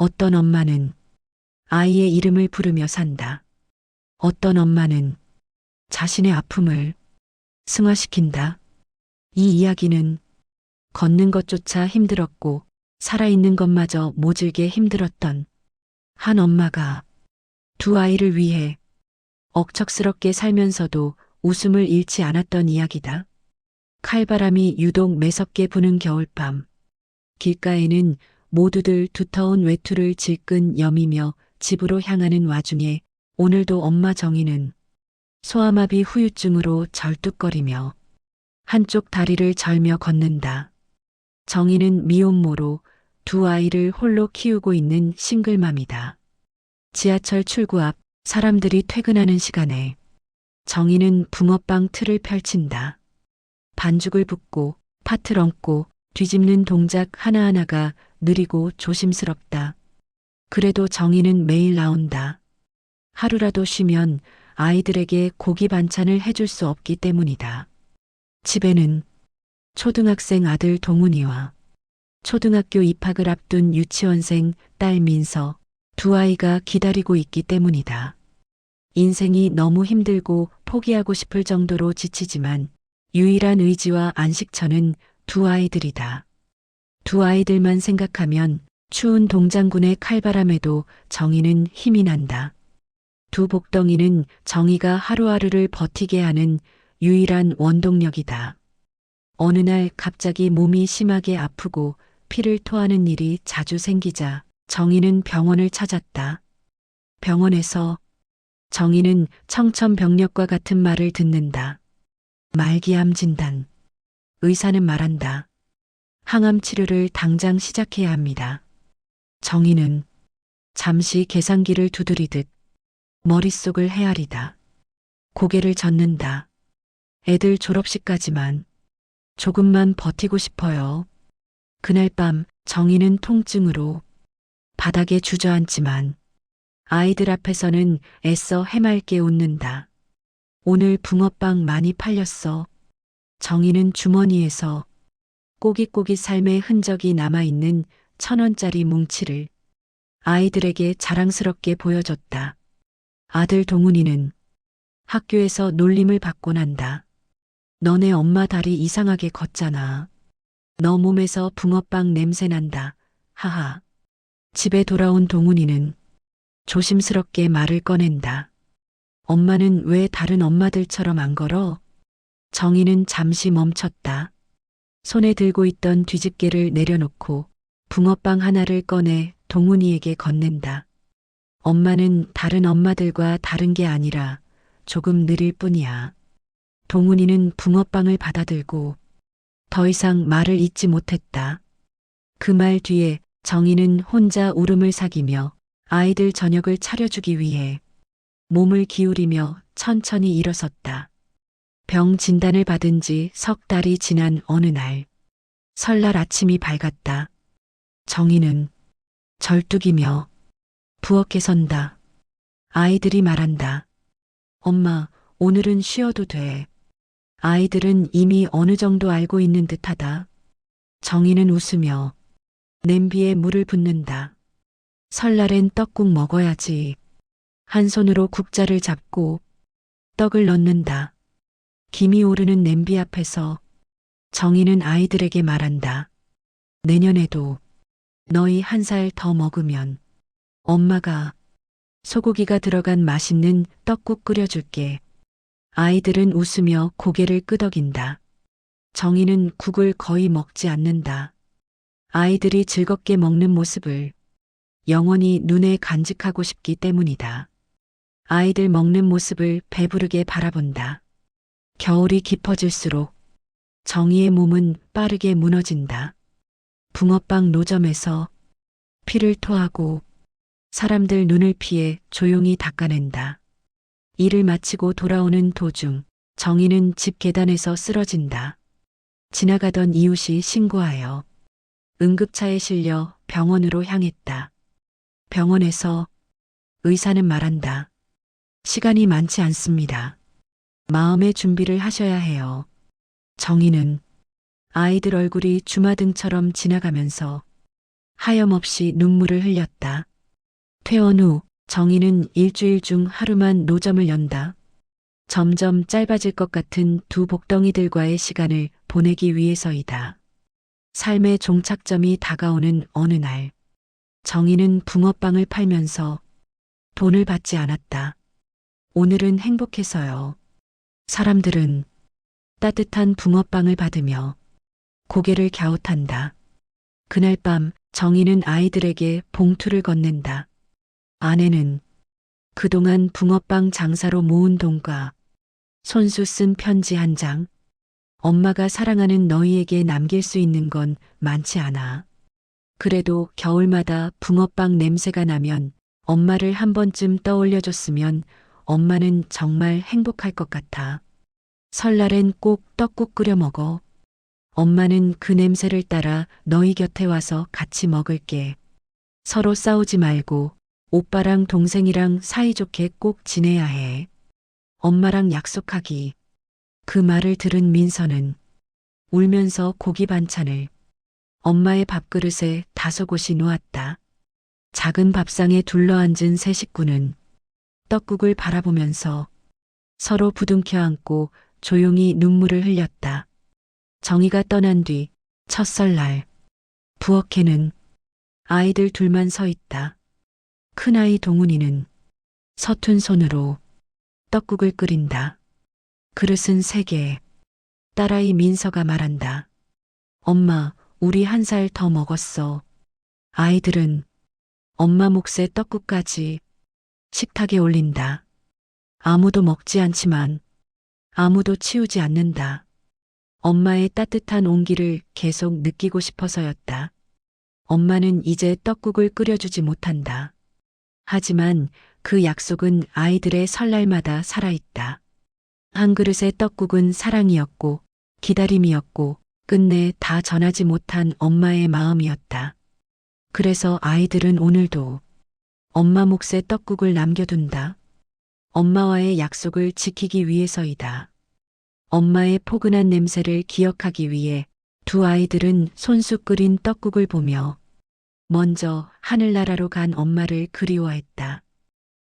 어떤 엄마는 아이의 이름을 부르며 산다. 어떤 엄마는 자신의 아픔을 승화시킨다. 이 이야기는 걷는 것조차 힘들었고 살아있는 것마저 모질게 힘들었던 한 엄마가 두 아이를 위해 억척스럽게 살면서도 웃음을 잃지 않았던 이야기다. 칼바람이 유독 매섭게 부는 겨울밤. 길가에는 모두들 두터운 외투를 질끈 여미며 집으로 향하는 와중에 오늘도 엄마 정희는 소아마비 후유증으로 절뚝거리며 한쪽 다리를 절며 걷는다. 정희는 미혼모로 두 아이를 홀로 키우고 있는 싱글맘이다. 지하철 출구 앞 사람들이 퇴근하는 시간에 정희는 붕어빵 틀을 펼친다. 반죽을 붓고 팥을 얹고 뒤집는 동작 하나하나가 느리고 조심스럽다. 그래도 정희는 매일 나온다. 하루라도 쉬면 아이들에게 고기 반찬을 해줄 수 없기 때문이다. 집에는 초등학생 아들 동훈이와 초등학교 입학을 앞둔 유치원생 딸 민서 두 아이가 기다리고 있기 때문이다. 인생이 너무 힘들고 포기하고 싶을 정도로 지치지만 유일한 의지와 안식처는 두 아이들이다. 두 아이들만 생각하면 추운 동장군의 칼바람에도 정희는 힘이 난다. 두 복덩이는 정희가 하루하루를 버티게 하는 유일한 원동력이다. 어느 날 갑자기 몸이 심하게 아프고 피를 토하는 일이 자주 생기자 정희는 병원을 찾았다. 병원에서 정희는 청천벽력과 같은 말을 듣는다. 말기암 진단. 의사는 말한다. 항암 치료를 당장 시작해야 합니다. 정희는 잠시 계산기를 두드리듯 머릿속을 헤아리다. 고개를 젓는다. 애들 졸업식까지만 조금만 버티고 싶어요. 그날 밤 정희는 통증으로 바닥에 주저앉지만 아이들 앞에서는 애써 해맑게 웃는다. 오늘 붕어빵 많이 팔렸어. 정희는 주머니에서 꼬깃꼬깃 삶의 흔적이 남아있는 1,000원짜리 뭉치를 아이들에게 자랑스럽게 보여줬다. 아들 동훈이는 학교에서 놀림을 받고 난다. 너네 엄마 다리 이상하게 걷잖아. 너 몸에서 붕어빵 냄새 난다. 하하. 집에 돌아온 동훈이는 조심스럽게 말을 꺼낸다. 엄마는 왜 다른 엄마들처럼 안 걸어? 정희는 잠시 멈췄다. 손에 들고 있던 뒤집개를 내려놓고 붕어빵 하나를 꺼내 동훈이에게 건넨다. 엄마는 다른 엄마들과 다른 게 아니라 조금 느릴 뿐이야. 동훈이는 붕어빵을 받아들고 더 이상 말을 잇지 못했다. 그 말 뒤에 정희는 혼자 울음을 사귀며 아이들 저녁을 차려주기 위해 몸을 기울이며 천천히 일어섰다. 병 진단을 받은 지 석 달이 지난 어느 날, 설날 아침이 밝았다. 정희는 절뚝이며 부엌에 선다. 아이들이 말한다. 엄마, 오늘은 쉬어도 돼. 아이들은 이미 어느 정도 알고 있는 듯하다. 정희는 웃으며 냄비에 물을 붓는다. 설날엔 떡국 먹어야지. 한 손으로 국자를 잡고 떡을 넣는다. 김이 오르는 냄비 앞에서 정희는 아이들에게 말한다. 내년에도 너희 1살 더 먹으면 엄마가 소고기가 들어간 맛있는 떡국 끓여줄게. 아이들은 웃으며 고개를 끄덕인다. 정희는 국을 거의 먹지 않는다. 아이들이 즐겁게 먹는 모습을 영원히 눈에 간직하고 싶기 때문이다. 아이들 먹는 모습을 배부르게 바라본다. 겨울이 깊어질수록 정희의 몸은 빠르게 무너진다. 붕어빵 노점에서 피를 토하고 사람들 눈을 피해 조용히 닦아낸다. 일을 마치고 돌아오는 도중 정희는 집 계단에서 쓰러진다. 지나가던 이웃이 신고하여 응급차에 실려 병원으로 향했다. 병원에서 의사는 말한다. 시간이 많지 않습니다. 마음의 준비를 하셔야 해요. 정희는 아이들 얼굴이 주마등처럼 지나가면서 하염없이 눈물을 흘렸다. 퇴원 후 정희는 일주일 중 하루만 노점을 연다. 점점 짧아질 것 같은 두 복덩이들과의 시간을 보내기 위해서이다. 삶의 종착점이 다가오는 어느 날, 정희는 붕어빵을 팔면서 돈을 받지 않았다. 오늘은 행복해서요. 사람들은 따뜻한 붕어빵을 받으며 고개를 갸웃한다. 그날 밤 정희는 아이들에게 봉투를 건넨다. 아내는 그동안 붕어빵 장사로 모은 돈과 손수 쓴 편지 한 장, 엄마가 사랑하는 너희에게 남길 수 있는 건 많지 않아. 그래도 겨울마다 붕어빵 냄새가 나면 엄마를 한 번쯤 떠올려줬으면 엄마는 정말 행복할 것 같아. 설날엔 꼭 떡국 끓여 먹어. 엄마는 그 냄새를 따라 너희 곁에 와서 같이 먹을게. 서로 싸우지 말고 오빠랑 동생이랑 사이좋게 꼭 지내야 해. 엄마랑 약속하기. 그 말을 들은 민서는 울면서 고기 반찬을 엄마의 밥그릇에 다소곳이 놓았다. 작은 밥상에 둘러앉은 세 식구는 떡국을 바라보면서 서로 부둥켜 안고 조용히 눈물을 흘렸다. 정희가 떠난 뒤 첫 설날, 부엌에는 아이들 둘만 서 있다. 큰아이 동훈이는 서툰 손으로 떡국을 끓인다. 그릇은 세 개. 딸아이 민서가 말한다. 엄마, 우리 한 살 더 먹었어. 아이들은 엄마 몫의 떡국까지 식탁에 올린다. 아무도 먹지 않지만 아무도 치우지 않는다. 엄마의 따뜻한 온기를 계속 느끼고 싶어서였다. 엄마는 이제 떡국을 끓여주지 못한다. 하지만 그 약속은 아이들의 설날마다 살아있다. 한 그릇의 떡국은 사랑이었고 기다림이었고 끝내 다 전하지 못한 엄마의 마음이었다. 그래서 아이들은 오늘도 엄마 몫의 떡국을 남겨둔다. 엄마와의 약속을 지키기 위해서이다. 엄마의 포근한 냄새를 기억하기 위해 두 아이들은 손수 끓인 떡국을 보며 먼저 하늘나라로 간 엄마를 그리워했다.